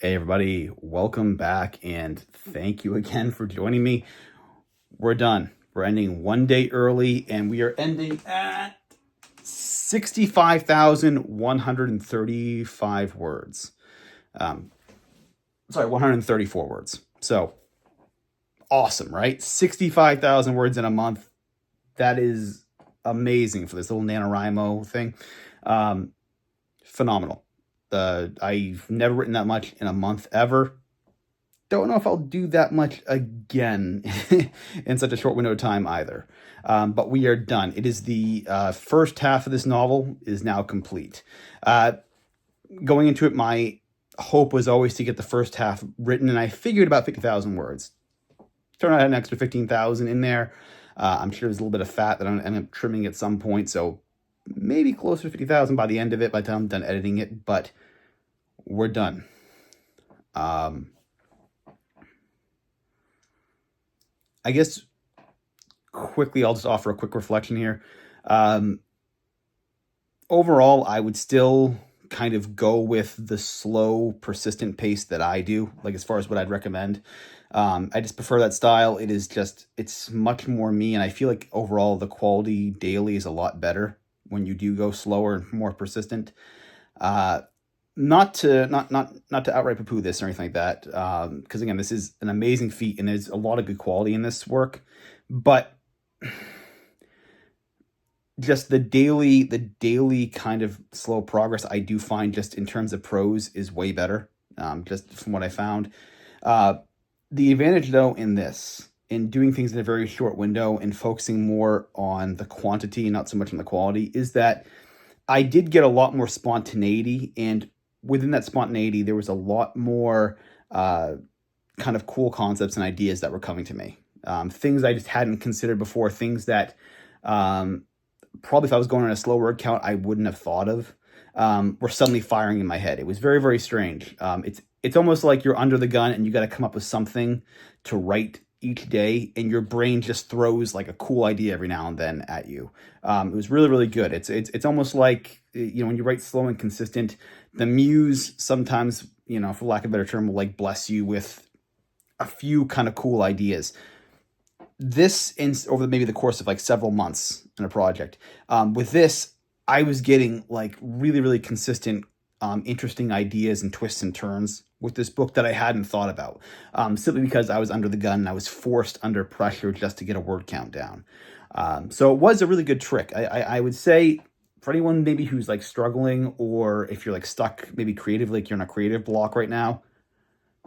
Hey everybody, welcome back and thank you again for joining me. We're done. We're ending one day early and we are ending at 65,135 words. 134 words. So awesome, right? 65,000 words in a month. That is amazing for this little NaNoWriMo thing. Phenomenal. I've never written that much in a month ever. Don't know if I'll do that much again in such a short window of time either. But we are done. It is the first half of this novel is now complete. Going into it, my hope was always to get the first half written, and I figured about 50,000 words. Turned out I had an extra 15,000 in there. I'm sure there's a little bit of fat that I'm going to end up trimming at some point, so maybe closer to 50,000 by the end of it, by the time I'm done editing it, but we're done. I guess quickly, I'll just offer a quick reflection here. Overall, I would still kind of go with the slow, persistent pace that I do, like as far as what I'd recommend. I just prefer that style. It's much more me, and I feel like overall the quality daily is a lot better when you do go slower and more persistent. Not to outright poo-poo this or anything like that, because again, this is an amazing feat and there's a lot of good quality in this work, but just the daily kind of slow progress I do find just in terms of prose is way better, just from what I found. The advantage though in doing things in a very short window and focusing more on the quantity and not so much on the quality is that I did get a lot more spontaneity, and within that spontaneity, there was a lot more kind of cool concepts and ideas that were coming to me. Things I just hadn't considered before, things that probably if I was going on a slow word count, I wouldn't have thought of, were suddenly firing in my head. It was very, very strange. It's almost like you're under the gun and you got to come up with something to write each day, and your brain just throws like a cool idea every now and then at you. It was really, really good. It's almost like, when you write slow and consistent, the muse sometimes, for lack of a better term, will like bless you with a few kind of cool ideas. This over maybe the course of like several months in a project. With this, I was getting like really, really consistent, interesting ideas and twists and turns with this book that I hadn't thought about, simply because I was under the gun and I was forced under pressure just to get a word count down. So it was a really good trick. I would say for anyone maybe who's like struggling, or if you're like stuck maybe creatively, like you're in a creative block right now,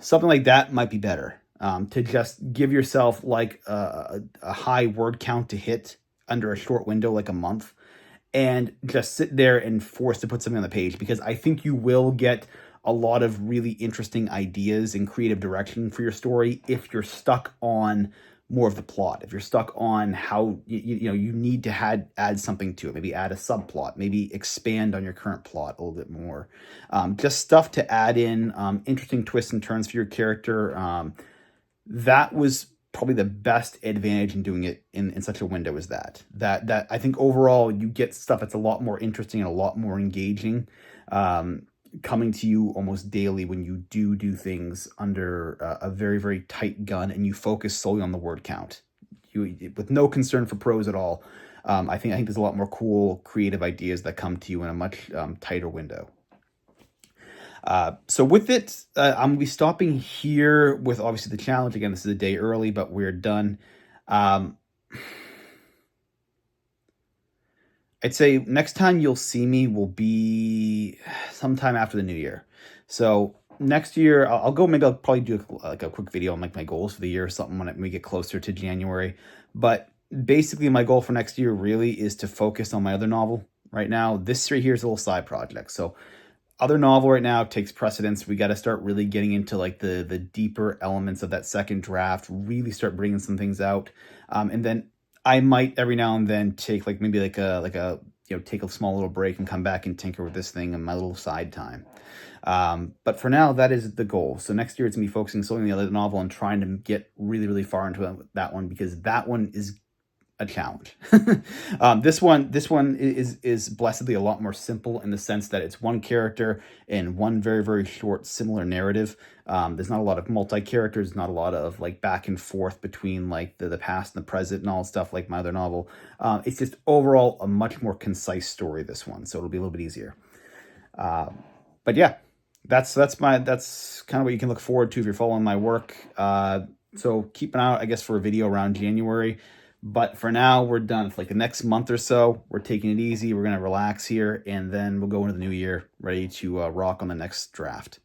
something like that might be better. To just give yourself like a high word count to hit under a short window, like a month, and just sit there and force to put something on the page, because I think you will get a lot of really interesting ideas and creative direction for your story if you're stuck on more of the plot. If you're stuck on how you need to add something to it, maybe add a subplot, maybe expand on your current plot a little bit more, just stuff to add in, interesting twists and turns for your character. That was probably the best advantage in doing it in such a window as that I think overall you get stuff that's a lot more interesting and a lot more engaging, coming to you almost daily when you do things under a very, very tight gun and you focus solely on the word count, with no concern for prose at all. I think there's a lot more cool creative ideas that come to you in a much tighter window. So with it, I'm going to be stopping here with obviously the challenge. Again, this is a day early, but we're done. I'd say next time you'll see me will be sometime after the new year. So next year, I'll probably do like a quick video on like my goals for the year or something when we get closer to January. But basically my goal for next year really is to focus on my other novel right now. This right here is a little side project. So other novel right now takes precedence. We got to start really getting into like the deeper elements of that second draft, really start bringing some things out. And then I might every now and then take like maybe like a take a small little break and come back and tinker with this thing in my little side time. But for now, that is the goal. So next year it's gonna be focusing solely on the other novel and trying to get really, really far into that one, because that one is a challenge. This one is blessedly a lot more simple in the sense that it's one character and one very, very short similar narrative. There's not a lot of multi-characters, not a lot of like back and forth between like the past and the present and all stuff like my other novel. It's just overall a much more concise story, this one, so it'll be a little bit easier. But yeah, that's kind of what you can look forward to if you're following my work. So keep an eye out, I guess, for a video around January. But for now, we're done. For like the next month or so, we're taking it easy. We're going to relax here, and then we'll go into the new year ready to rock on the next draft.